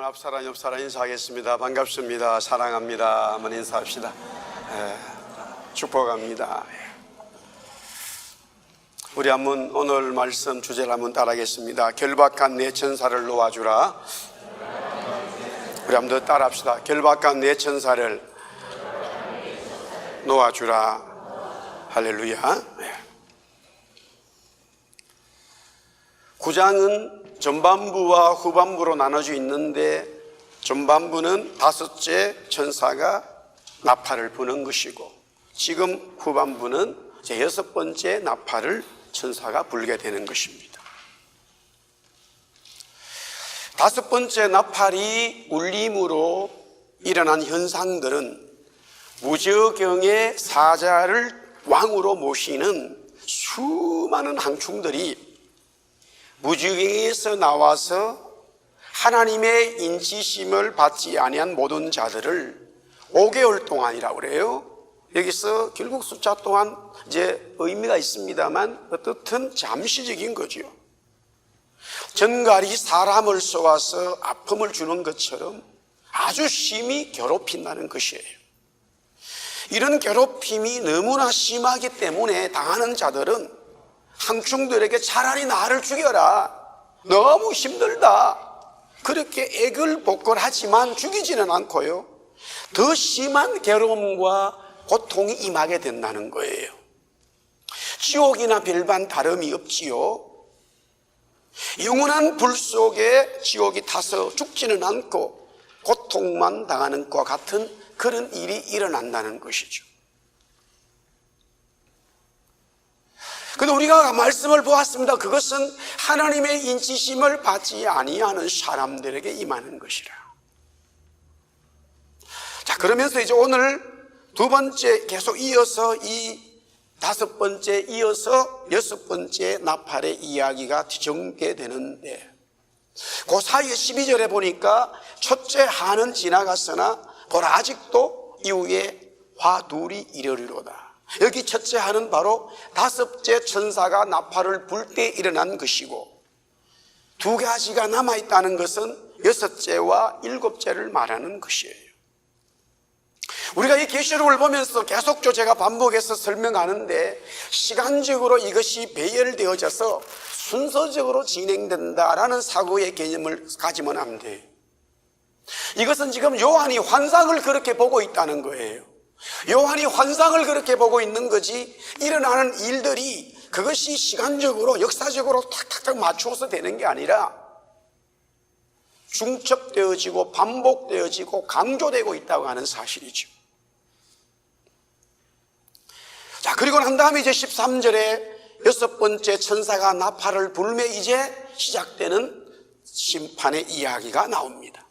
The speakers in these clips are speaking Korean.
앞사람 옆사람 인사하겠습니다. 반갑습니다. 사랑합니다. 한번 인사합시다. 축복합니다. 우리 한번 오늘 말씀 주제를 한번 따라하겠습니다. 결박한 내 천사를 놓아주라. 우리 한번 더 따라합시다. 결박한 내 천사를 놓아주라. 할렐루야. 9장은 전반부와 후반부로 나눠져 있는데, 전반부는 5째 천사가 나팔을 부는 것이고, 지금 후반부는 제 6번째 나팔을 천사가 불게 되는 것입니다. 5번째 나팔이 울림으로 일어난 현상들은 무저경의 사자를 왕으로 모시는 수많은 항충들이 무저경에서 나와서 하나님의 인치심을 받지 아니한 모든 자들을 5개월 동안이라고 그래요. 여기서 결국 숫자 또한 이제 의미가 있습니다만 어떻든 잠시적인 거죠. 전갈이 사람을 쏘아서 아픔을 주는 것처럼 아주 심히 괴롭힌다는 것이에요. 이런 괴롭힘이 너무나 심하기 때문에 당하는 자들은 항충들에게 차라리 나를 죽여라, 너무 힘들다, 그렇게 애걸복걸하지만 죽이지는 않고요, 더 심한 괴로움과 고통이 임하게 된다는 거예요. 지옥이나 별반 다름이 없지요. 영원한 불 속에 지옥이 타서 죽지는 않고 고통만 당하는 것과 같은 그런 일이 일어난다는 것이죠. 그런데 우리가 말씀을 보았습니다. 그것은 하나님의 인치심을 받지 아니하는 사람들에게 임하는 것이라. 자, 그러면서 이제 오늘 2번째 계속 이어서 이 5번째 이어서 6번째 나팔의 이야기가 전개되는데, 그 사이에 12절에 보니까 첫째 한은 지나갔으나 보라 아직도 이후에 화 둘이 이르리로다. 여기 첫째 한은 바로 5째 천사가 나팔을 불 때 일어난 것이고, 2가지가 남아있다는 것은 6째와 7째를 말하는 것이에요. 우리가 이 계시록을 보면서 계속적으로 제가 반복해서 설명하는데, 시간적으로 이것이 배열되어져서 순서적으로 진행된다라는 사고의 개념을 가지면 안 돼요. 이것은 지금 요한이 환상을 그렇게 보고 있다는 거예요. 요한이 환상을 그렇게 보고 있는 거지, 일어나는 일들이 그것이 시간적으로 역사적으로 탁탁탁 맞추어서 되는 게 아니라 중첩되어지고 반복되어지고 강조되고 있다고 하는 사실이죠. 자, 그리고 난 다음에 이제 13절에 6번째 천사가 나팔을 불며 이제 시작되는 심판의 이야기가 나옵니다.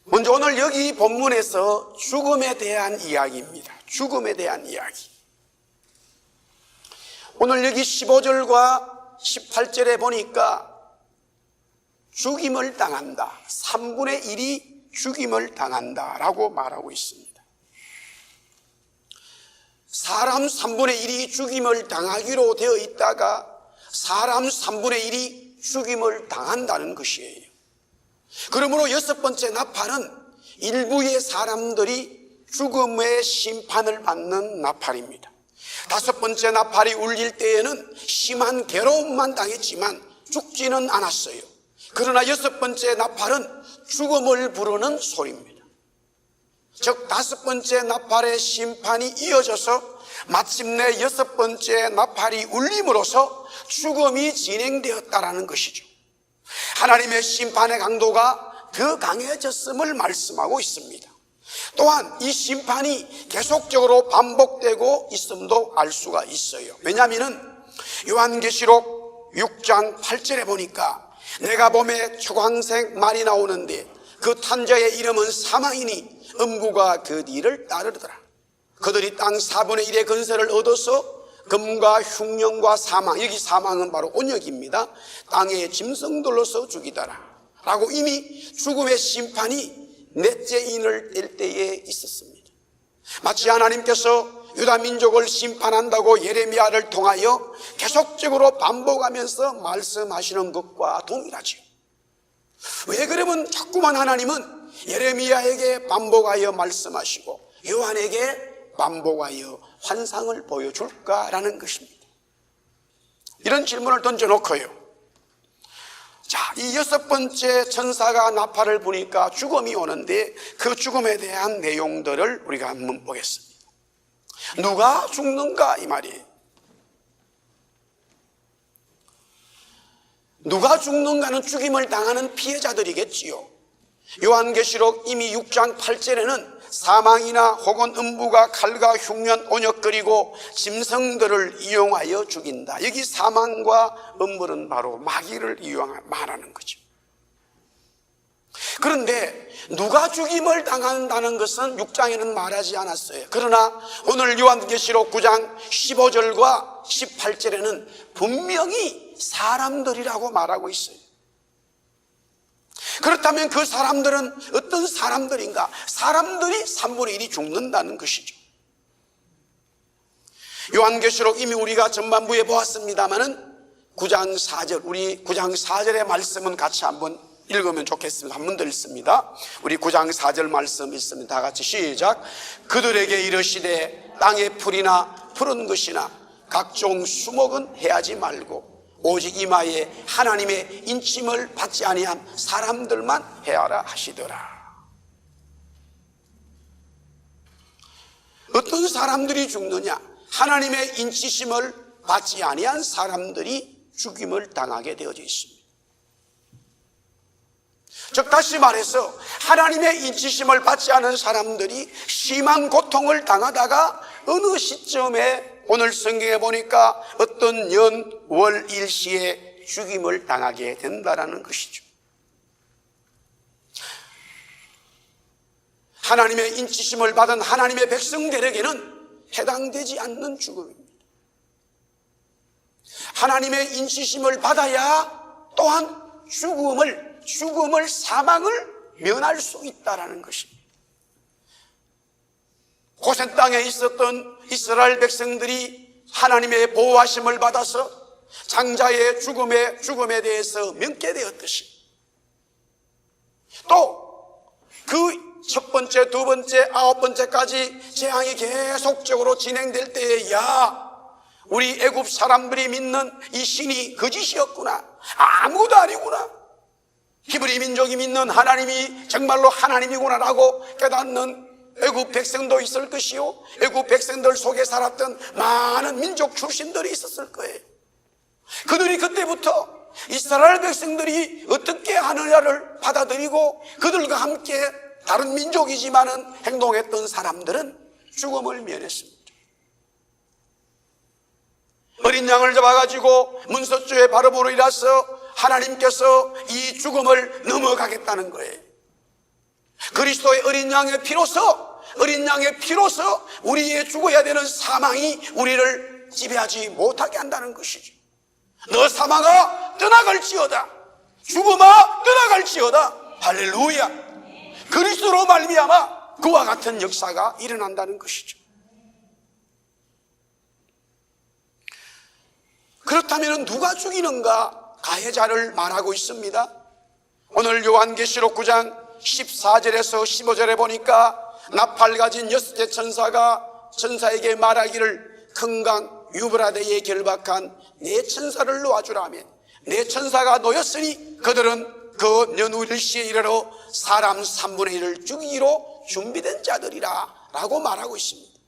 먼저 오늘 여기 본문에서 죽음에 대한 이야기입니다. 죽음에 대한 이야기. 오늘 여기 15절과 18절에 보니까 죽임을 당한다, 3분의 1이 죽임을 당한다라고 말하고 있습니다. 사람 3분의 1이 죽임을 당하기로 되어 있다가 사람 3분의 1이 죽임을 당한다는 것이에요. 그러므로 6번째 나팔은 일부의 사람들이 죽음의 심판을 받는 나팔입니다. 5번째 나팔이 울릴 때에는 심한 괴로움만 당했지만 죽지는 않았어요. 그러나 6번째 나팔은 죽음을 부르는 소리입니다. 즉 5번째 나팔의 심판이 이어져서 마침내 6번째 나팔이 울림으로써 죽음이 진행되었다라는 것이죠. 하나님의 심판의 강도가 더 강해졌음을 말씀하고 있습니다. 또한 이 심판이 계속적으로 반복되고 있음도 알 수가 있어요. 왜냐하면 요한계시록 6장 8절에 보니까 내가 봄에 초광색 말이 나오는데 그 탄자의 이름은 사망이니 음부가 그 뒤를 따르더라. 그들이 땅 4분의 1의 건설을 얻어서 금과 흉년과 사망, 여기 사망은 바로 온역입니다. 땅에 짐승들로서 죽이더라 라고 이미 죽음의 심판이 넷째 인을 뗄 때에 있었습니다. 마치 하나님께서 유다 민족을 심판한다고 예레미야를 통하여 계속적으로 반복하면서 말씀하시는 것과 동일하지요. 왜 그러면 자꾸만 하나님은 예레미야에게 반복하여 말씀하시고 요한에게 반복하여 환상을 보여줄까라는 것입니다. 이런 질문을 던져놓고요, 자, 이 6번째 천사가 나팔을 부니까 죽음이 오는데 그 죽음에 대한 내용들을 우리가 한번 보겠습니다. 누가 죽는가 이 말이에요. 누가 죽는가는 죽임을 당하는 피해자들이겠지요. 요한계시록 이미 6장 8절에는 사망이나 혹은 음부가 칼과 흉년 온역거리고 짐승들을 이용하여 죽인다. 여기 사망과 음부는 바로 마귀를 말하는 거죠. 그런데 누가 죽임을 당한다는 것은 6장에는 말하지 않았어요. 그러나 오늘 요한계시록 9장 15절과 18절에는 분명히 사람들이라고 말하고 있어요. 그렇다면 그 사람들은 어떤 사람들인가? 사람들이 3분의 1이 죽는다는 것이죠. 요한계시록 이미 우리가 전반부에 보았습니다마는 9장 4절, 우리 9장 4절의 말씀은 같이 한번 읽으면 좋겠습니다. 한 번 더 읽습니다. 우리 9장 4절 말씀 읽습니다. 다 같이 시작. 그들에게 이르시되 땅의 풀이나 푸른 것이나 각종 수목은 해하지 말고 오직 이마에 하나님의 인침을 받지 아니한 사람들만 해하라 하시더라. 어떤 사람들이 죽느냐? 하나님의 인치심을 받지 아니한 사람들이 죽임을 당하게 되어져 있습니다. 즉 다시 말해서 하나님의 인치심을 받지 않은 사람들이 심한 고통을 당하다가 어느 시점에 오늘 성경에 보니까 어떤 연, 월, 일시에 죽임을 당하게 된다는 것이죠. 하나님의 인치심을 받은 하나님의 백성들에게는 해당되지 않는 죽음입니다. 하나님의 인치심을 받아야 또한 죽음을 사망을 면할 수 있다는 것입니다. 고센 땅에 있었던 이스라엘 백성들이 하나님의 보호하심을 받아서 장자의 죽음에 대해서 면케 되었듯이 또 그 첫 번째, 두 번째, 아홉 번째까지 재앙이 계속적으로 진행될 때에 우리 애굽 사람들이 믿는 이 신이 거짓이었구나, 아무것도 아니구나, 히브리 민족이 믿는 하나님이 정말로 하나님이구나라고 깨닫는 애굽 백성도 있을 것이요, 애굽 백성들 속에 살았던 많은 민족 출신들이 있었을 거예요. 그들이 그때부터 이스라엘 백성들이 어떻게 하느냐를 받아들이고 그들과 함께 다른 민족이지만은 행동했던 사람들은 죽음을 면했습니다. 어린 양을 잡아가지고 문서주에 바로보로 일어서 하나님께서 이 죽음을 넘어가겠다는 거예요. 그리스도의 어린 양의 피로서 우리의 죽어야 되는 사망이 우리를 지배하지 못하게 한다는 것이죠. 너 사망아 떠나갈지어다, 죽음아 떠나갈지어다. 할렐루야. 그리스도로 말미암아 그와 같은 역사가 일어난다는 것이죠. 그렇다면 누가 죽이는가? 가해자를 말하고 있습니다. 오늘 요한계시록 9장 14절에서 15절에 보니까 나팔 가진 6째 천사에게 말하기를 큰강 유브라데에 결박한 네 천사를 놓아주라며, 네 천사가 놓였으니 그들은 그 연우일시에 이르러 사람 3분의 1을 죽이기로 준비된 자들이라 라고 말하고 있습니다.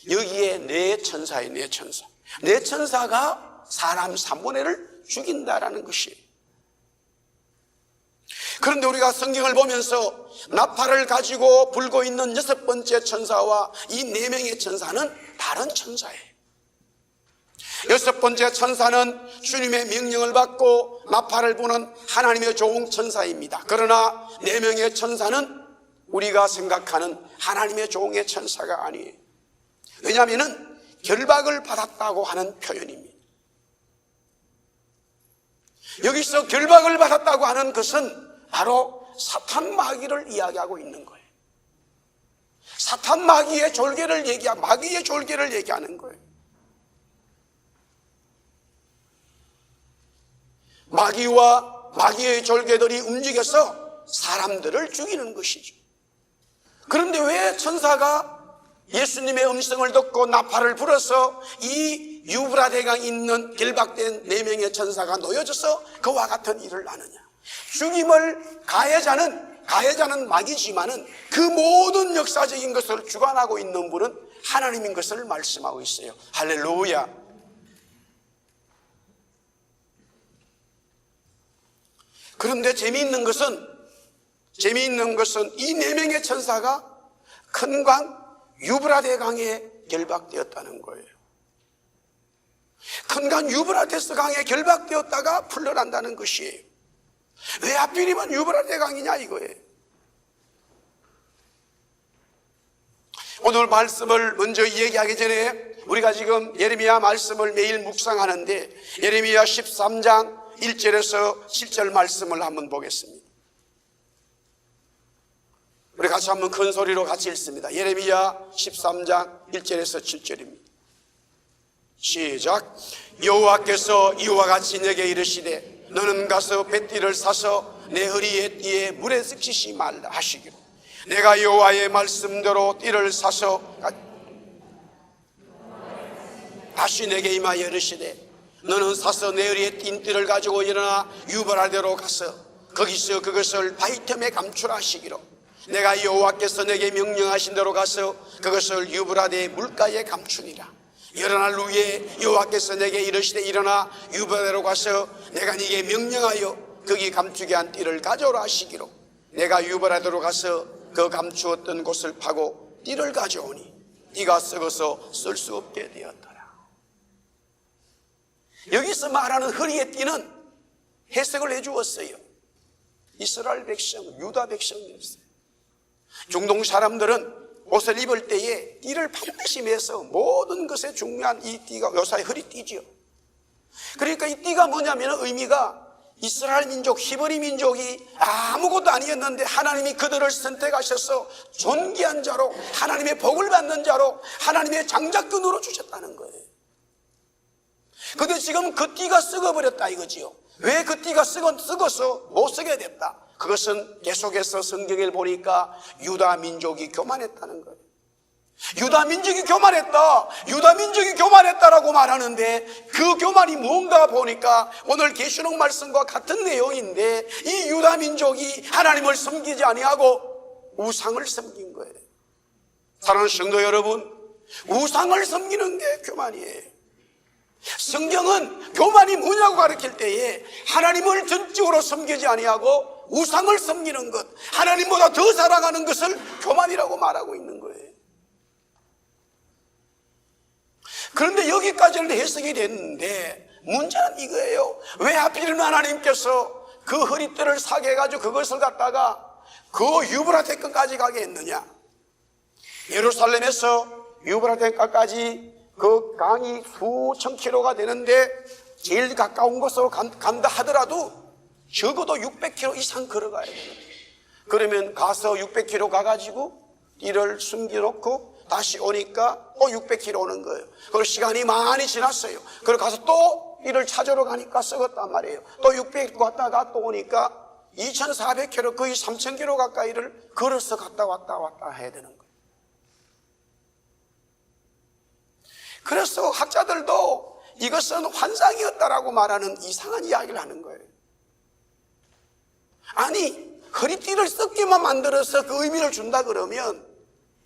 여기에 네 천사의 네 천사가 사람 3분의 1을 죽인다라는 것이에요. 그런데 우리가 성경을 보면서 나팔을 가지고 불고 있는 6번째 천사와 이 4명의 천사는 다른 천사예요. 6번째 천사는 주님의 명령을 받고 나팔을 부는 하나님의 종은 천사입니다. 그러나 4명의 천사는 우리가 생각하는 하나님의 종의 천사가 아니에요. 왜냐하면 결박을 받았다고 하는 표현입니다. 여기서 결박을 받았다고 하는 것은 바로 사탄 마귀를 이야기하고 있는 거예요. 사탄 마귀의 졸개를 얘기하는 거예요. 마귀의 졸개들이 움직여서 사람들을 죽이는 것이죠. 그런데 왜 천사가 예수님의 음성을 듣고 나팔을 불어서 이 유브라데강 있는 결박된 4명의 천사가 놓여져서 그와 같은 일을 하느냐? 죽임을 가해자는 마귀지만은 그 모든 역사적인 것을 주관하고 있는 분은 하나님인 것을 말씀하고 있어요. 할렐루야. 그런데 재미있는 것은 이 4명의 천사가 큰 강 유브라데 강에 결박되었다는 거예요. 큰 강 유브라데스 강에 결박되었다가 풀려난다는 것이에요. 왜 하필이면 유브라데 강이냐 이거예요. 오늘 말씀을 먼저 얘기하기 전에 우리가 지금 예레미야 말씀을 매일 묵상하는데 예레미야 13장 1절에서 7절 말씀을 한번 보겠습니다. 우리 같이 한번 큰 소리로 같이 읽습니다. 예레미야 13장 1절에서 7절입니다. 시작. 여호와께서 이와 같이 내게 이르시되 너는 가서 뱃띠를 사서 내 허리에 띠에 물에 섞이지 말라 하시기로 내가 여호와의 말씀대로 띠를 사서 다시 내게 임하여 이르시되 너는 사서 내 허리에 띈 띠를 가지고 일어나 유브라데로 가서 거기서 그것을 바위 틈에 감추라 하시기로 내가 여호와께서 내게 명령하신 대로 가서 그것을 유브라데 물가에 감추니라. 여러 날 후에 여호와께서 내게 이르시되 일어나 유브라데로 가서 내가 네게 명령하여 거기 감추게 한 띠를 가져오라 하시기로 내가 유브라데로 가서 그 감추었던 곳을 파고 띠를 가져오니 띠가 썩어서 쓸 수 없게 되었더라. 여기서 말하는 허리의 띠는 해석을 해주었어요. 이스라엘 백성, 유다 백성이었어요. 중동 사람들은 옷을 입을 때에 띠를 반드시 매서 모든 것에 중요한 이 띠가 요사의 허리띠지요. 그러니까 이 띠가 뭐냐면 의미가 이스라엘 민족, 히브리 민족이 아무것도 아니었는데 하나님이 그들을 선택하셔서 존귀한 자로 하나님의 복을 받는 자로 하나님의 장자권으로 주셨다는 거예요. 근데 지금 그 띠가 썩어버렸다 이거지요. 왜 그 띠가 썩어서 못 쓰게 됐다? 그것은 계속해서 성경을 보니까 유다 민족이 교만했다는 거예요. 유다 민족이 교만했다라고 말하는데 그 교만이 뭔가 보니까 오늘 계시록 말씀과 같은 내용인데 이 유다 민족이 하나님을 섬기지 아니하고 우상을 섬긴 거예요. 사랑하는 성도 여러분, 우상을 섬기는 게 교만이에요. 성경은 교만이 뭐냐고 가르칠 때에 하나님을 전적으로 섬기지 아니하고 우상을 섬기는 것, 하나님보다 더 사랑하는 것을 교만이라고 말하고 있는 거예요. 그런데 여기까지는 해석이 됐는데 문제는 이거예요. 왜 하필이면 하나님께서 그 허리띠를 사게 해가지고 그것을 갖다가 그 유브라데강까지 가게 했느냐? 예루살렘에서 유브라데강까지 그 강이 수천 킬로가 되는데 제일 가까운 곳으로 간다 하더라도 적어도 600km 이상 걸어가야 돼요. 그러면 가서 600km 가가지고 띠를 숨겨놓고 다시 오니까 또 600km 오는 거예요. 그리고 시간이 많이 지났어요. 그리고 가서 또 띠를 찾으러 가니까 썩었단 말이에요. 또 600km 갔다가 또 오니까 2400km 거의 3000km 가까이를 걸어서 갔다 왔다 해야 되는 거예요. 그래서 학자들도 이것은 환상이었다라고 말하는 이상한 이야기를 하는 거예요. 아니, 허리띠를 썩기만 만들어서 그 의미를 준다 그러면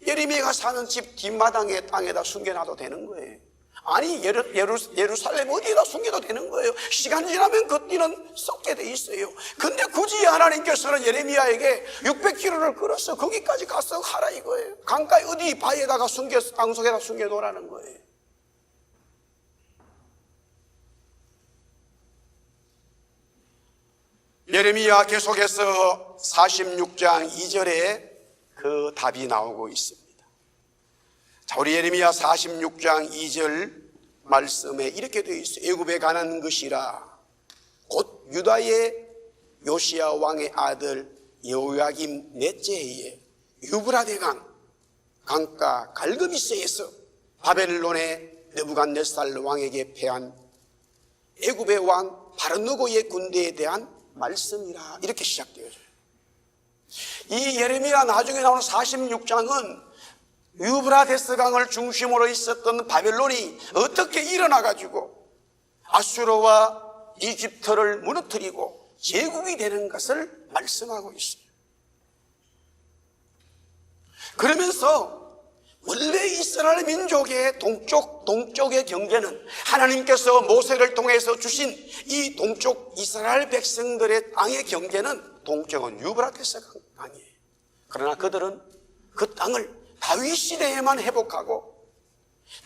예레미야가 사는 집 뒷마당에 땅에다 숨겨놔도 되는 거예요. 아니, 예루살렘 어디에다 숨겨도 되는 거예요. 시간이 지나면 그 띠는 썩게 돼 있어요. 근데 굳이 하나님께서는 예레미야에게 600km를 걸어서 거기까지 가서 하라 이거예요. 강가에 어디 바위에다가 땅속에다 숨겨놓으라는 거예요. 예레미야 계속해서 46장 2절에 그 답이 나오고 있습니다. 자, 우리 예레미야 46장 2절 말씀에 이렇게 되어 있어요. 애굽에 가는 것이라 곧 유다의 요시야 왕의 아들 여호야김 넷째 해에 유브라데강 강가 갈그미스에서 바벨론의 느부갓네살 왕에게 패한 애굽의 왕 바르느고의 군대에 대한 말씀이라 이렇게 시작되어져요. 이 예레미야 나중에 나오는 46장은 유브라데스 강을 중심으로 있었던 바벨론이 어떻게 일어나가지고 아수르와 이집트를 무너뜨리고 제국이 되는 것을 말씀하고 있어요. 그러면서 원래 이스라엘 민족의 동쪽의 경계는 하나님께서 모세를 통해서 주신 이 동쪽 이스라엘 백성들의 땅의 경계는 동쪽은 유브라데스 강이에요. 그러나 그들은 그 땅을 다윗 시대에만 회복하고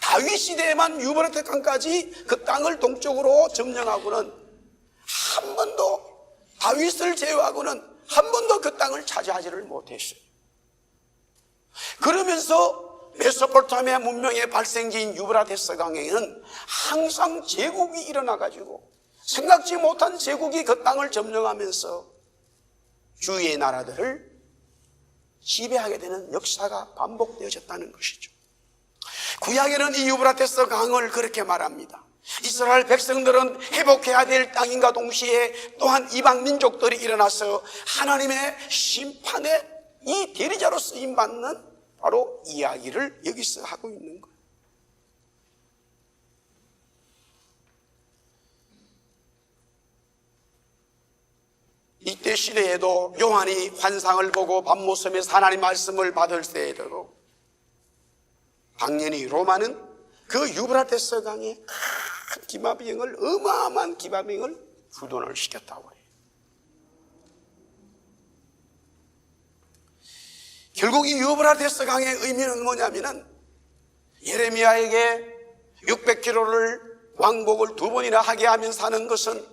다윗 시대에만 유브라데스 강까지 그 땅을 동쪽으로 점령하고는 한 번도 다윗을 제외하고는 한 번도 그 땅을 차지하지를 못했어요. 그러면서 메소포타미아 문명의 발생지인 유브라데스 강에는 항상 제국이 일어나가지고 생각지 못한 제국이 그 땅을 점령하면서 주위의 나라들을 지배하게 되는 역사가 반복되어졌다는 것이죠. 구약에는 이 유브라데스 강을 그렇게 말합니다. 이스라엘 백성들은 회복해야 될 땅인가 동시에 또한 이방 민족들이 일어나서 하나님의 심판의 이 대리자로 쓰임받는 바로 이야기를 여기서 하고 있는 거예요. 이때 시대에도 요한이 환상을 보고 밤모섬에서 하나님 말씀을 받을 때에도 당연히 로마는 그 유브라데스 강에 큰 기마병을 어마어마한 기마병을 후돈을 시켰다고 해요. 결국 이 유브라데스 강의 의미는 뭐냐면은 예레미야에게 600km를 왕복을 2번이나 하게 하면서 하는 것은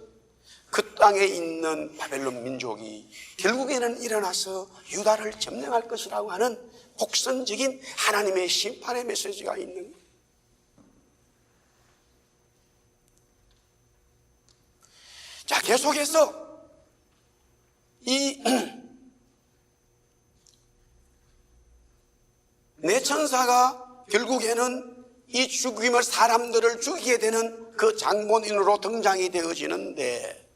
그 땅에 있는 바벨론 민족이 결국에는 일어나서 유다를 점령할 것이라고 하는 복선적인 하나님의 심판의 메시지가 있는 거예요. 자, 계속해서 이 내천사가 결국에는 이 죽임을 사람들을 죽이게 되는 그 장본인으로 등장이 되어지는데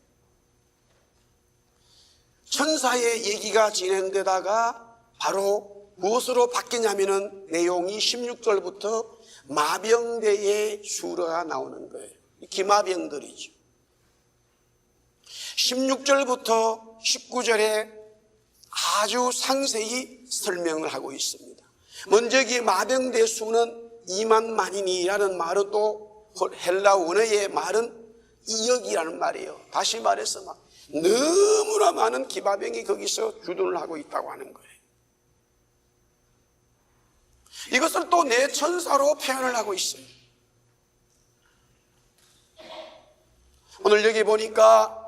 천사의 얘기가 진행되다가 바로 무엇으로 바뀌냐면은 내용이 16절부터 마병대의 수가 나오는 거예요. 기마병들이죠. 16절부터 19절에 아주 상세히 설명을 하고 있습니다. 먼저 이 마병대 수는 2만만인이라는 말은 또 헬라 원어의 말은 2억이라는 말이에요. 다시 말해서 막 너무나 많은 기마병이 거기서 주둔을 하고 있다고 하는 거예요. 이것을 또 내천사로 표현을 하고 있어요. 오늘 여기 보니까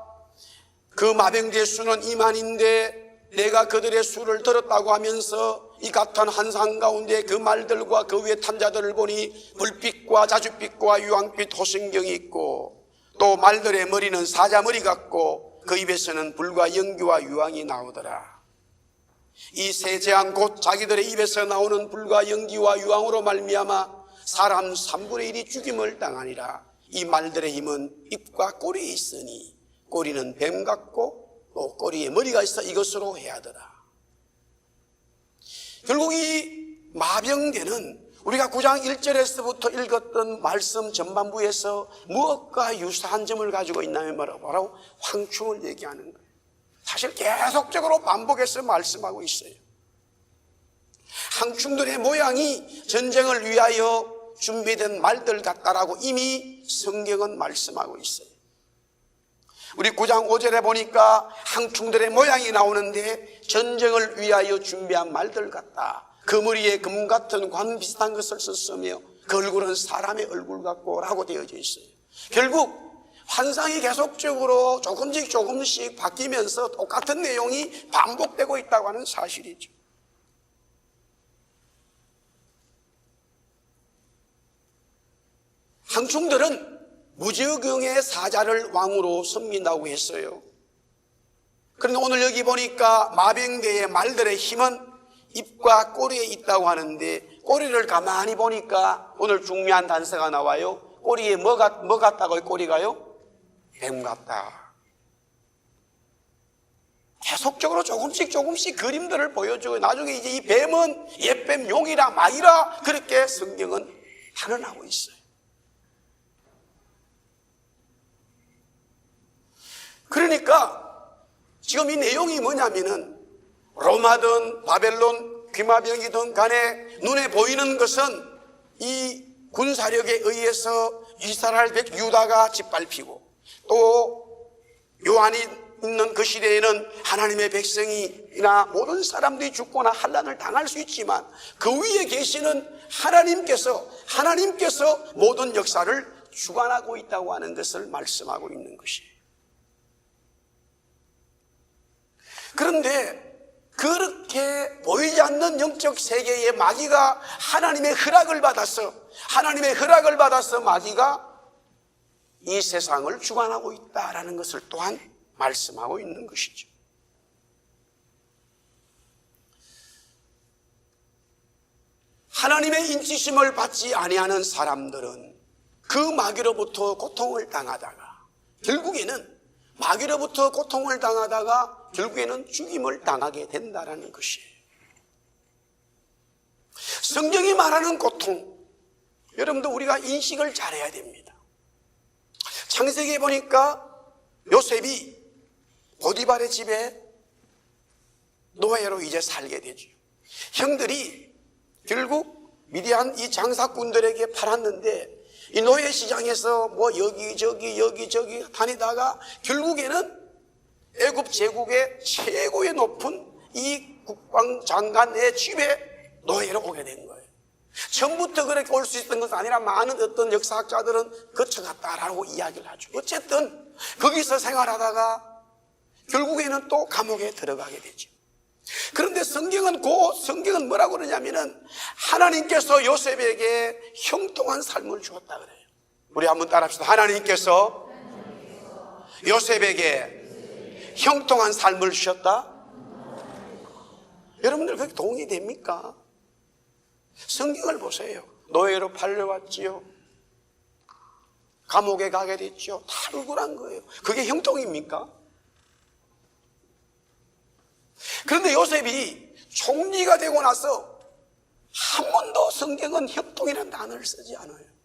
그 마병대 수는 2만인데 내가 그들의 수를 들었다고 하면서 이 같은 환상 가운데 그 말들과 그 위에 탄 자들을 보니 불빛과 자줏빛과 유황빛 호성경이 있고 또 말들의 머리는 사자머리 같고 그 입에서는 불과 연기와 유황이 나오더라. 이 세 재앙 곧 자기들의 입에서 나오는 불과 연기와 유황으로 말미암아 사람 3분의 1이 죽임을 당하니라. 이 말들의 힘은 입과 꼬리에 있으니 꼬리는 뱀 같고 또 꼬리에 머리가 있어 이것으로 해하더라. 결국 이 마병대는 우리가 9장 1절에서부터 읽었던 말씀 전반부에서 무엇과 유사한 점을 가지고 있냐면 바로 황충을 얘기하는 거예요. 사실 계속적으로 반복해서 말씀하고 있어요. 황충들의 모양이 전쟁을 위하여 준비된 말들 같다라고 이미 성경은 말씀하고 있어요. 우리 9장 5절에 보니까 황충들의 모양이 나오는데 전쟁을 위하여 준비한 말들 같다. 그 머리에 금 같은 관 비슷한 것을 썼으며 그 얼굴은 사람의 얼굴 같고 라고 되어져 있어요. 결국 환상이 계속적으로 조금씩 바뀌면서 똑같은 내용이 반복되고 있다고 하는 사실이죠. 황충들은 무저경의 사자를 왕으로 섬긴다고 했어요. 그런데 오늘 여기 보니까 마병대의 말들의 힘은 입과 꼬리에 있다고 하는데 꼬리를 가만히 보니까 오늘 중요한 단서가 나와요. 꼬리에 뭐 같다고요? 꼬리가요? 뱀 같다. 계속적으로 조금씩 그림들을 보여주고 나중에 이제 이 뱀은 옛뱀 용이라 마이라 그렇게 성경은 단언하고 있어요. 그러니까 지금 이 내용이 뭐냐면은 로마든 바벨론 귀마병이든 간에 눈에 보이는 것은 이 군사력에 의해서 이스라엘 백 유다가 짓밟히고 또 요한이 있는 그 시대에는 하나님의 백성이나 모든 사람들이 죽거나 환난을 당할 수 있지만 그 위에 계시는 하나님께서 모든 역사를 주관하고 있다고 하는 것을 말씀하고 있는 것이에요. 그런데 그렇게 보이지 않는 영적 세계의 마귀가 하나님의 허락을 받아서 마귀가 이 세상을 주관하고 있다라는 것을 또한 말씀하고 있는 것이죠. 하나님의 인치심을 받지 아니하는 사람들은 그 마귀로부터 고통을 당하다가 결국에는 죽임을 당하게 된다는 것이에요. 성경이 말하는 고통, 여러분도 우리가 인식을 잘해야 됩니다. 창세기에 보니까 요셉이 보디발의 집에 노예로 이제 살게 되죠. 형들이 결국 미디안 이 장사꾼들에게 팔았는데 이 노예 시장에서 뭐 여기저기 다니다가 결국에는 애굽 제국의 최고의 높은 이 국방장관의 집에 노예로 오게 된 거예요. 처음부터 그렇게 올 수 있었던 것은 아니라 많은 어떤 역사학자들은 거쳐갔다라고 이야기를 하죠. 어쨌든 거기서 생활하다가 결국에는 또 감옥에 들어가게 되죠. 그런데 성경은 뭐라고 그러냐면은 하나님께서 요셉에게 형통한 삶을 주었다 그래요. 우리 한번 따라합시다. 하나님께서 요셉에게 형통한 삶을 주셨다. 여러분들 그게 동의됩니까? 성경을 보세요. 노예로 팔려왔지요. 감옥에 가게 됐죠. 다 억울한 거예요. 그게 형통입니까? 그런데 요셉이 총리가 되고 나서 한 번도 성경은 형통이라는 단어를 쓰지 않아요.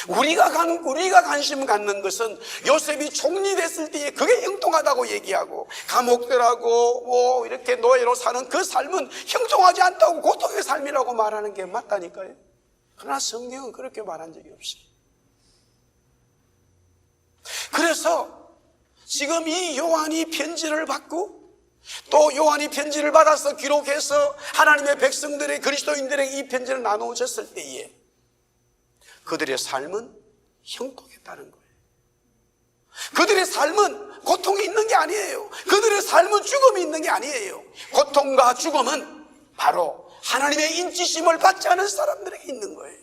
우리가 관심 갖는 것은 요셉이 총리 됐을 때에 그게 형통하다고 얘기하고 감옥 들어가고 뭐 이렇게 노예로 사는 그 삶은 형통하지 않다고 고통의 삶이라고 말하는 게 맞다니까요. 그러나 성경은 그렇게 말한 적이 없어요. 그래서 지금 이 요한이 편지를 받고 또 요한이 편지를 받아서 기록해서 하나님의 백성들의 그리스도인들에게 이 편지를 나누어졌을 때에 그들의 삶은 형통했다는 거예요. 그들의 삶은 고통이 있는 게 아니에요. 그들의 삶은 죽음이 있는 게 아니에요. 고통과 죽음은 바로 하나님의 인치심을 받지 않은 사람들에게 있는 거예요.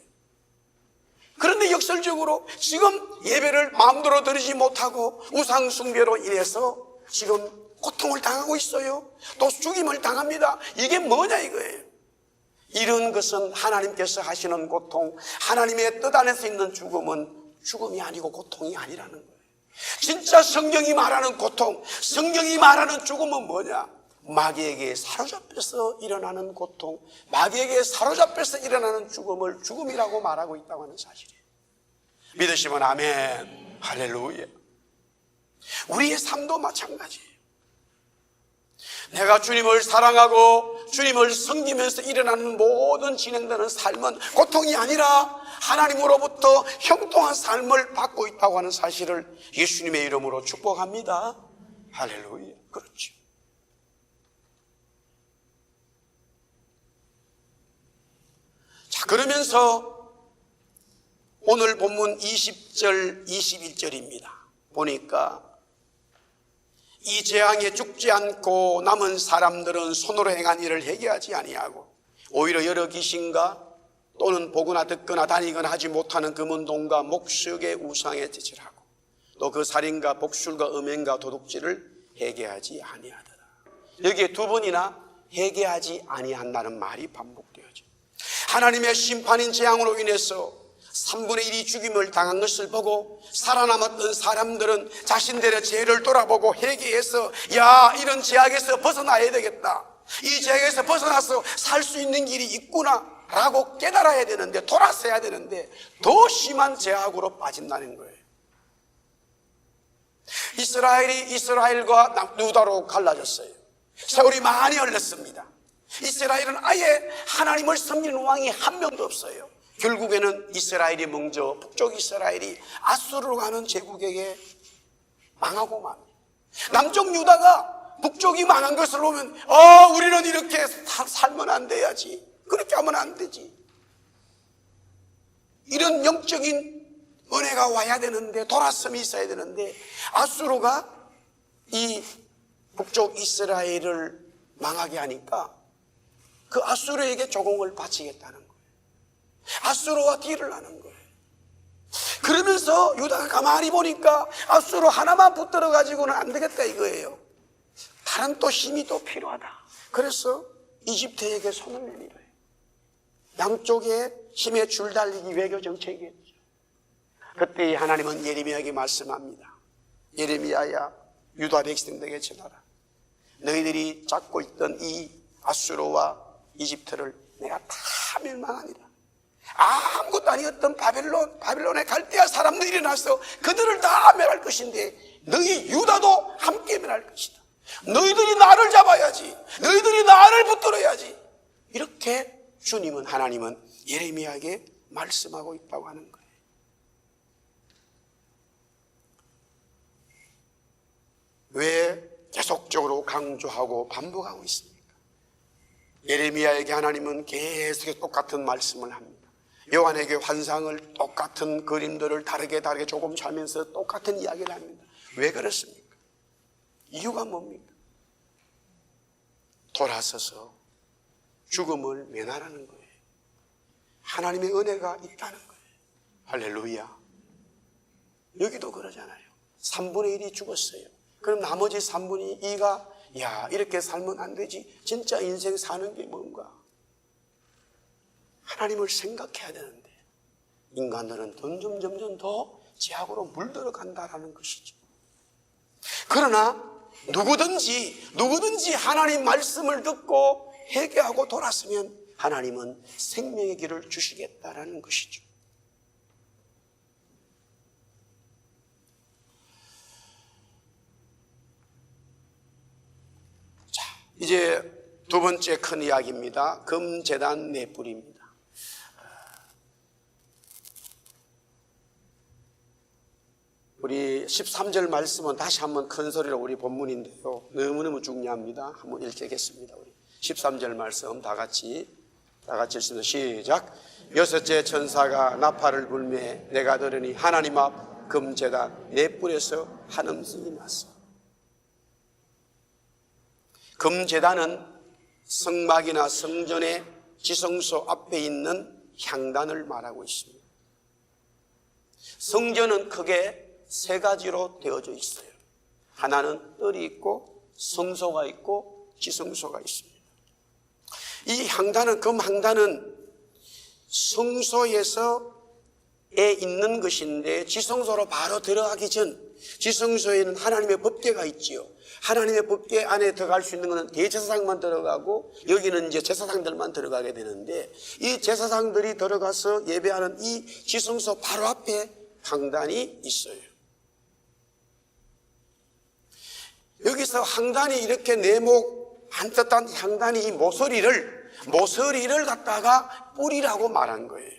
그런데 역설적으로 지금 예배를 마음대로 드리지 못하고 우상 숭배로 인해서 지금 고통을 당하고 있어요. 또 죽임을 당합니다. 이게 뭐냐 이거예요. 이런 것은 하나님께서 하시는 고통, 하나님의 뜻 안에서 있는 죽음은 죽음이 아니고 고통이 아니라는 거예요. 진짜 성경이 말하는 고통, 성경이 말하는 죽음은 뭐냐? 마귀에게 사로잡혀서 일어나는 고통, 마귀에게 사로잡혀서 일어나는 죽음을 죽음이라고 말하고 있다고 하는 사실이에요. 믿으시면 아멘. 할렐루야. 우리의 삶도 마찬가지예요. 내가 주님을 사랑하고 주님을 섬기면서 일어나는 모든 진행되는 삶은 고통이 아니라 하나님으로부터 형통한 삶을 받고 있다고 하는 사실을 예수님의 이름으로 축복합니다. 할렐루야. 그렇죠. 자, 그러면서 오늘 본문 20절, 21절입니다. 보니까 이 재앙에 죽지 않고 남은 사람들은 손으로 행한 일을 회개하지 아니하고 오히려 여러 귀신과 또는 보거나 듣거나 다니거나 하지 못하는 금은동과 목석의 우상에 제질하고 또 그 살인과 복술과 음행과 도둑질을 회개하지 아니하더라. 여기에 두 번이나 회개하지 아니한다는 말이 반복되어져. 하나님의 심판인 재앙으로 인해서 3분의 1이 죽임을 당한 것을 보고 살아남았던 사람들은 자신들의 죄를 돌아보고 회개해서 야, 이런 죄악에서 벗어나야 되겠다, 이 죄악에서 벗어나서 살 수 있는 길이 있구나 라고 깨달아야 되는데, 돌아서야 되는데 더 심한 죄악으로 빠진다는 거예요. 이스라엘이 이스라엘과 유다로 갈라졌어요. 세월이 많이 흘렀습니다. 이스라엘은 아예 하나님을 섬기는 왕이 한 명도 없어요. 결국에는 이스라엘이 먼저, 북쪽 이스라엘이 아수르로 가는 제국에게 망하고 맙니다. 남쪽 유다가 북쪽이 망한 것을 보면 우리는 이렇게 살면 안 돼야지, 그렇게 하면 안 되지, 이런 영적인 은혜가 와야 되는데, 돌아섬이 있어야 되는데, 아수르가 이 북쪽 이스라엘을 망하게 하니까 그 아수르에게 조공을 바치겠다는 거예요. 아수르와 딜을 하는 거예요. 그러면서 유다가 가만히 보니까 아수르 하나만 붙들어 가지고는 안 되겠다 이거예요. 다른 또 힘이 또 필요하다. 그래서 이집트에게 손을 내밀어요. 양쪽에 힘에 줄달리기 외교 정책이었죠. 그때 하나님은 예레미야에게 말씀합니다. 예레미야야, 유다 백성들에게 전하라. 너희들이 잡고 있던 이 아수르와 이집트를 내가 다 멸망하니라. 아무것도 아니었던 바벨론의 갈대아 사람들이 일어나서 그들을 다 멸할 것인데 너희 유다도 함께 멸할 것이다. 너희들이 나를 잡아야지, 너희들이 나를 붙들어야지. 이렇게 주님은, 하나님은 예레미야에게 말씀하고 있다고 하는 거예요. 왜 계속적으로 강조하고 반복하고 있습니까? 예레미야에게 하나님은 계속 똑같은 말씀을 합니다. 요한에게 환상을, 똑같은 그림들을 다르게 조금씩 하면서 똑같은 이야기를 합니다. 왜 그렇습니까? 이유가 뭡니까? 돌아서서 죽음을 면하라는 거예요. 하나님의 은혜가 있다는 거예요. 할렐루야. 여기도 그러잖아요. 3분의 1이 죽었어요. 그럼 나머지 3분의 2가 야, 이렇게 살면 안 되지, 진짜 인생 사는 게 뭔가, 하나님을 생각해야 되는데 인간들은 점점 더 죄악으로 물들어 간다라는 것이죠. 그러나 누구든지 하나님 말씀을 듣고 회개하고 돌아서면 하나님은 생명의 길을 주시겠다라는 것이죠. 자, 이제 두 번째 큰 이야기입니다. 금제단 넷불입니다. 우리 13절 말씀은 다시 한번 큰 소리로, 우리 본문인데요, 너무너무 중요합니다. 한번 읽겠습니다. 우리 13절 말씀 다 같이 읽습니다. 시작. 여섯째 천사가 나팔을 불매 내가 들으니 하나님 앞 금제단 넷불에서 한 음성이 났어. 금제단은 성막이나 성전의 지성소 앞에 있는 향단을 말하고 있습니다. 성전은 크게 세 가지로 되어져 있어요. 하나는 뜰이 있고 성소가 있고 지성소가 있습니다. 이 향단은, 금향단은 성소에서에 있는 것인데, 지성소로 바로 들어가기 전 지성소에는 하나님의 법궤가 있지요. 하나님의 법궤 안에 들어갈 수 있는 것은 대제사장만 들어가고, 여기는 이제 제사장들만 들어가게 되는데, 이 제사장들이 들어가서 예배하는 이 지성소 바로 앞에 향단이 있어요. 여기서 향단이 이렇게 네모 반듯한 향단이 이 모서리를 갖다가 뿔이라고 말한 거예요.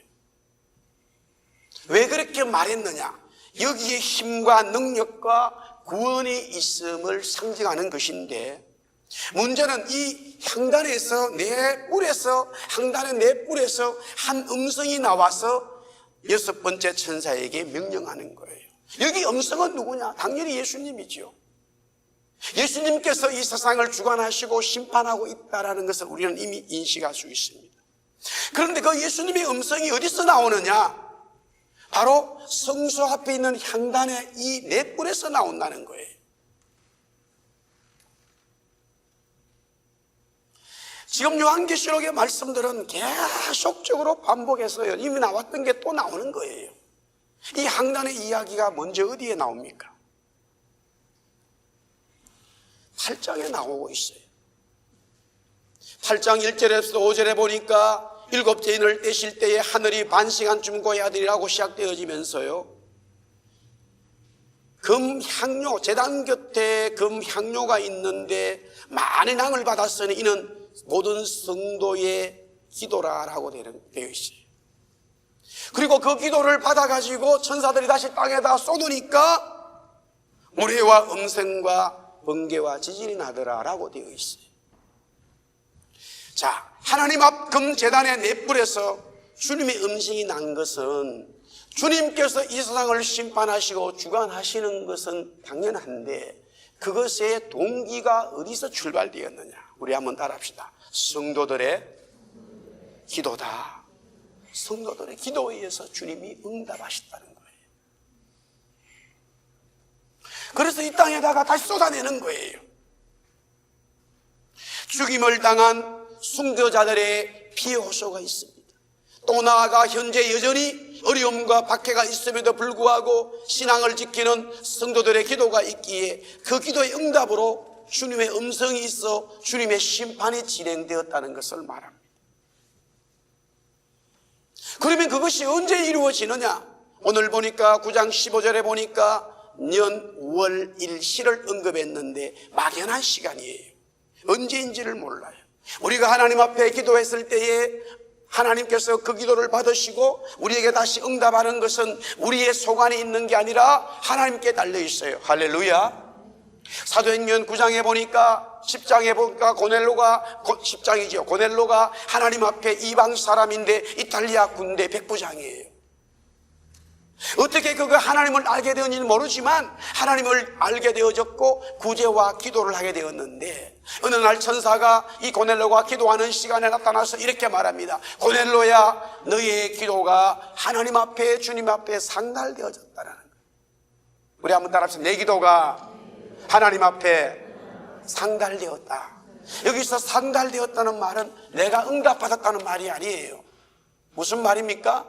왜 그렇게 말했느냐? 여기에 힘과 능력과 구원이 있음을 상징하는 것인데, 문제는 이 향단에서, 향단의 네 뿔에서 한 음성이 나와서 여섯 번째 천사에게 명령하는 거예요. 여기 음성은 누구냐? 당연히 예수님이죠. 예수님께서 이 세상을 주관하시고 심판하고 있다는 것을 우리는 이미 인식할 수 있습니다. 그런데 그 예수님의 음성이 어디서 나오느냐? 바로 성소 앞에 있는 향단의 이 넷불에서 나온다는 거예요. 지금 요한계시록의 말씀들은 계속적으로 반복해서요, 이미 나왔던 게 또 나오는 거예요. 이 항단의 이야기가 먼저 어디에 나옵니까? 8장에 나오고 있어요. 8장 1절에서 5절에 보니까 일곱 죄인을 떼실 때에 하늘이 반시간쯤 고해야 되리라고 시작되어지면서요, 금향료, 제단 곁에 금향료가 있는데 많은 향을 받았으니 이는 모든 성도의 기도라라고 되어 있어요. 그리고 그 기도를 받아가지고 천사들이 다시 땅에다 쏟으니까 우레와 음성과 번개와 지진이 나더라라고 되어 있어요. 자, 하나님 앞 금제단의 넷불에서 주님의 음성이 난 것은 주님께서 이 세상을 심판하시고 주관하시는 것은 당연한데 그것의 동기가 어디서 출발되었느냐? 우리 한번 따라합시다. 성도들의 기도다. 성도들의 기도에 의해서 주님이 응답하셨다는 거예요. 그래서 이 땅에다가 다시 쏟아내는 거예요. 죽임을 당한 순교자들의 피해 호소가 있습니다. 또 나아가 현재 여전히 어려움과 박해가 있음에도 불구하고 신앙을 지키는 성도들의 기도가 있기에 그 기도의 응답으로 주님의 음성이 있어 주님의 심판이 진행되었다는 것을 말합니다. 그러면 그것이 언제 이루어지느냐? 오늘 보니까 9장 15절에 보니까 년, 월, 일, 시를 언급했는데 막연한 시간이에요. 언제인지를 몰라요. 우리가 하나님 앞에 기도했을 때에 하나님께서 그 기도를 받으시고 우리에게 다시 응답하는 것은 우리의 소관에 있는 게 아니라 하나님께 달려 있어요. 할렐루야. 사도행전 9장에 보니까 10장에 보니까 고넬로가 10장이죠. 고넬로가 하나님 앞에 이방 사람인데 이탈리아 군대 백부장이에요. 어떻게 그가 하나님을 알게 되었는지는 모르지만 하나님을 알게 되어졌고 구제와 기도를 하게 되었는데 어느 날 천사가 이 고넬로가 기도하는 시간에 나타나서 이렇게 말합니다. 고넬로야, 너의 기도가 하나님 앞에 주님 앞에 상달되어졌다라는 거예요. 우리 한번 따라합시다. 내 기도가 하나님 앞에 상달되었다. 여기서 상달되었다는 말은 내가 응답받았다는 말이 아니에요. 무슨 말입니까?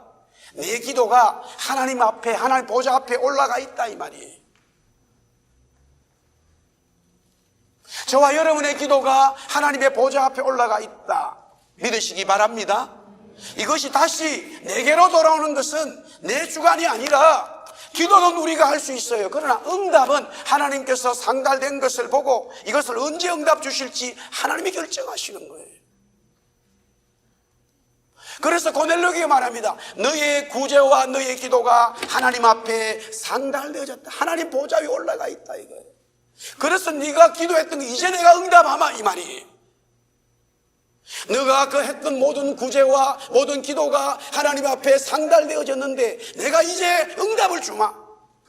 내 기도가 하나님 앞에, 하나님 보좌 앞에 올라가 있다 이 말이에요. 저와 여러분의 기도가 하나님의 보좌 앞에 올라가 있다 믿으시기 바랍니다. 이것이 다시 내게로 돌아오는 것은 내 주관이 아니라 기도는 우리가 할 수 있어요. 그러나 응답은 하나님께서 상달된 것을 보고 이것을 언제 응답 주실지 하나님이 결정하시는 거예요. 그래서 고넬로에게 말합니다. 너의 구제와 너의 기도가 하나님 앞에 상달되어졌다. 하나님 보좌 위에 올라가 있다 이거예요. 그래서 네가 기도했던 거 이제 내가 응답하마 이 말이에요. 너가 그 했던 모든 구제와 모든 기도가 하나님 앞에 상달되어졌는데 내가 이제 응답을 주마.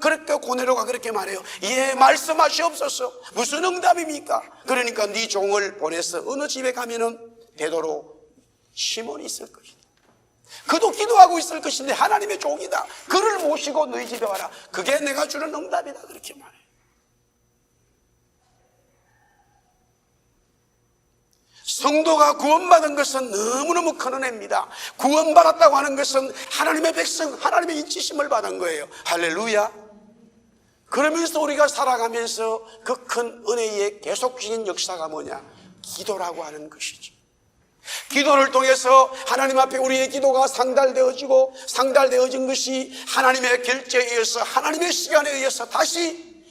그렇게 고넬로가 그렇게 말해요. 예, 말씀하시옵소서. 무슨 응답입니까? 그러니까 네 종을 보내서 어느 집에 가면은 되도록 시몬이 있을 것이다. 그도 기도하고 있을 것인데 하나님의 종이다. 그를 모시고 너희 집에 와라. 그게 내가 주는 응답이다. 그렇게 말해요. 성도가 구원받은 것은 너무너무 큰 은혜입니다. 구원받았다고 하는 것은 하나님의 백성, 하나님의 인치심을 받은 거예요. 할렐루야. 그러면서 우리가 살아가면서 그 큰 은혜의 계속적인 역사가 뭐냐? 기도라고 하는 것이죠. 기도를 통해서 하나님 앞에 우리의 기도가 상달되어지고 상달되어진 것이 하나님의 결제에 의해서 하나님의 시간에 의해서 다시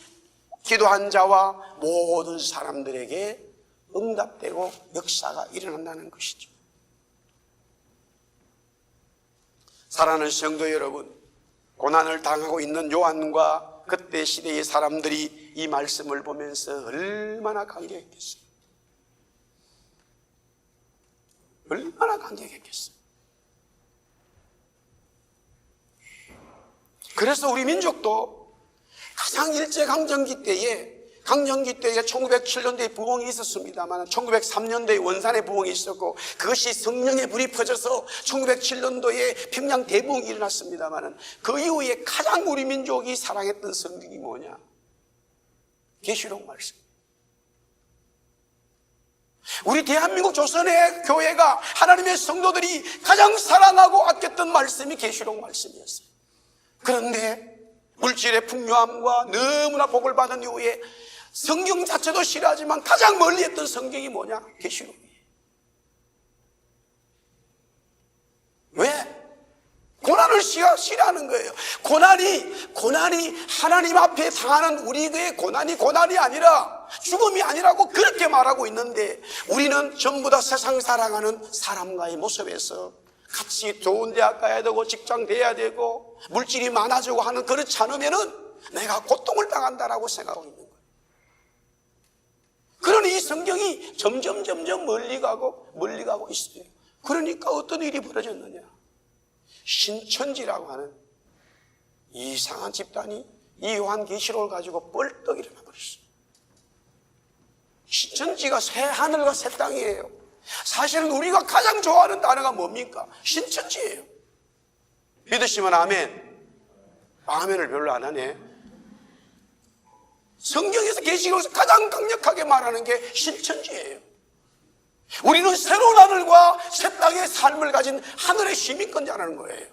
기도한 자와 모든 사람들에게 응답되고 역사가 일어난다는 것이죠. 사랑하는 성도 여러분, 고난을 당하고 있는 요한과 그때 시대의 사람들이 이 말씀을 보면서 얼마나 감격했겠어요. 얼마나 감격했겠어요. 그래서 우리 민족도 가장 일제강점기 때에 1907년도에 부흥이 있었습니다만 1903년도에 원산에 부흥이 있었고 그것이 성령의 불이 퍼져서 1907년도에 평양 대부흥이 일어났습니다만 그 이후에 가장 우리 민족이 사랑했던 성경이 뭐냐? 계시록 말씀. 우리 대한민국 조선의 교회가 하나님의 성도들이 가장 사랑하고 아꼈던 말씀이 계시록 말씀이었어요. 그런데 물질의 풍요함과 너무나 복을 받은 이후에 성경 자체도 싫어하지만 가장 멀리 했던 성경이 뭐냐? 계시록이에요. 왜? 고난을 싫어하는 거예요. 고난이 하나님 앞에 당하는 우리의 고난이 아니라 죽음이 아니라고 그렇게 말하고 있는데, 우리는 전부 다 세상 사랑하는 사람과의 모습에서 같이 좋은 대학 가야 되고 직장 돼야 되고 물질이 많아지고 하는, 그렇지 않으면은 내가 고통을 당한다라고 생각하고 있는 거예요. 그러니 이 성경이 점점 멀리 가고 있어요. 그러니까 어떤 일이 벌어졌느냐? 신천지라고 하는 이상한 집단이 이 요한계시록을 가지고 뻘떡 일어나 버렸어요. 신천지가 새 하늘과 새 땅이에요. 사실은 우리가 가장 좋아하는 단어가 뭡니까? 신천지예요. 믿으시면 아멘. 아멘을 별로 안 하네. 성경에서 계시록에서 가장 강력하게 말하는 게 신천지예요. 우리는 새로운 하늘과 새 땅의 삶을 가진 하늘의 시민권자라는 거예요.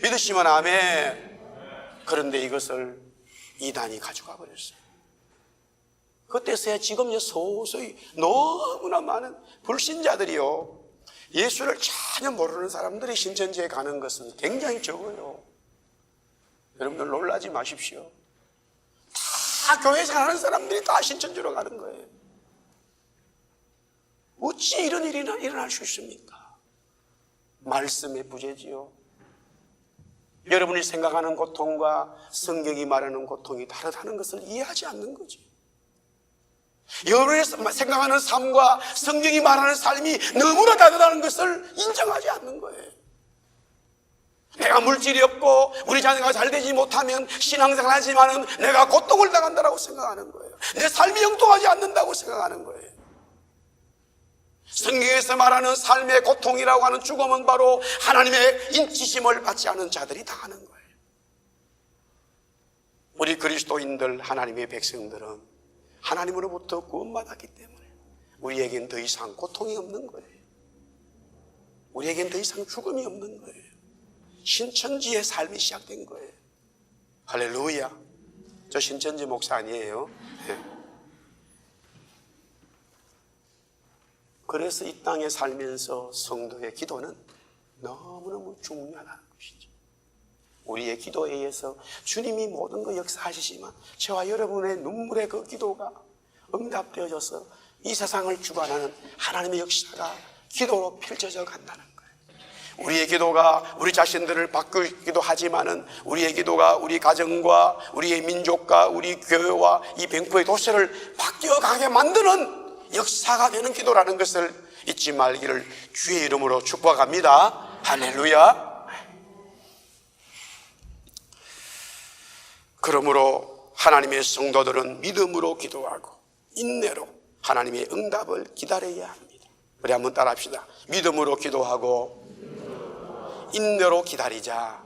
믿으시면 아멘. 그런데 이것을 이단이 가져가 버렸어요. 그때서야 지금 서서히 너무나 많은 불신자들이요, 예수를 전혀 모르는 사람들이 신천지에 가는 것은 굉장히 적어요. 여러분들 놀라지 마십시오. 다 교회 생활하는 사람들이 다 신천지로 가는 거예요. 어찌 이런 일이 일어날 수 있습니까? 말씀의 부재지요. 여러분이 생각하는 고통과 성경이 말하는 고통이 다르다는 것을 이해하지 않는 거지. 여러분이 생각하는 삶과 성경이 말하는 삶이 너무나 다르다는 것을 인정하지 않는 거예요. 내가 물질이 없고 우리 자녀가 잘 되지 못하면 신앙생활 하지만은 내가 고통을 당한다고 생각하는 거예요. 내 삶이 형통하지 않는다고 생각하는 거예요. 성경에서 말하는 삶의 고통이라고 하는 죽음은 바로 하나님의 인치심을 받지 않은 자들이 다 하는 거예요. 우리 그리스도인들, 하나님의 백성들은 하나님으로부터 구원받았기 때문에 우리에겐 더 이상 고통이 없는 거예요. 우리에겐 더 이상 죽음이 없는 거예요. 신천지의 삶이 시작된 거예요. 할렐루야. 저 신천지 목사 아니에요. 네. 그래서 이 땅에 살면서 성도의 기도는 너무너무 중요하다는 것이죠. 우리의 기도에 의해서 주님이 모든 거 역사하시지만 저와 여러분의 눈물의 그 기도가 응답되어져서 이 세상을 주관하는 하나님의 역사가 기도로 펼쳐져 간다는 거예요. 우리의 기도가 우리 자신들을 바꾸기도 하지만은 우리의 기도가 우리 가정과 우리의 민족과 우리 교회와 이 뱅크의 도시를 바뀌어가게 만드는 역사가 되는 기도라는 것을 잊지 말기를 주의 이름으로 축복합니다. 할렐루야. 그러므로 하나님의 성도들은 믿음으로 기도하고 인내로 하나님의 응답을 기다려야 합니다. 우리 한번 따라합시다. 믿음으로 기도하고 인내로 기다리자.